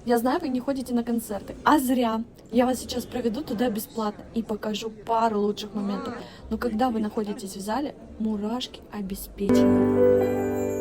Я знаю, вы не ходите на концерты, а зря. Я вас сейчас проведу туда бесплатно и покажу пару лучших моментов. Но когда вы находитесь в зале, мурашки обеспечены.